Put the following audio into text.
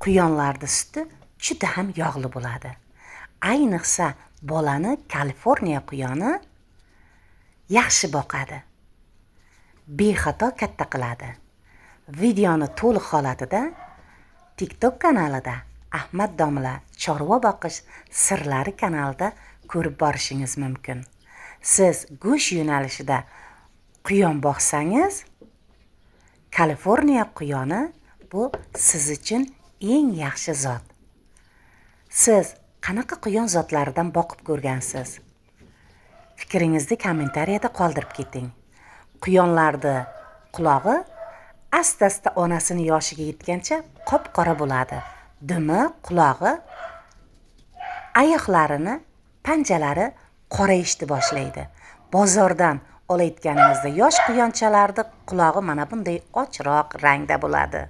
Quyonlarda suti juda ham yog'li bo'ladi. Ayniqsa bolani Kaliforniya quyoni yaxshi boqadi. Bexato katta qiladi. Videoni to'liq holatida TikTok kanalida Ahmad domla chorva boqish sirlari kanalida ko'rib borishingiz mumkin. Siz go'sht yo'nalishida quyon boqsangiz, Kaliforniya quyoni bu siz uchun eng yaxshi zot. Siz qanaqa quyon zotlaridan boqib ko'rgansiz? Fikringizni kommentariyada qoldirib keting. Quyonlarda qulog'i asta-asta onasini yoshiga yetgancha qop-qora bo'ladi. Dumi, qulog'i, oyoqlarini, panjalari qorayishni boshlaydi. Bozordan olayotganingizda yosh quyonchalarning qulog'i mana bunday ochroq rangda bo'ladi.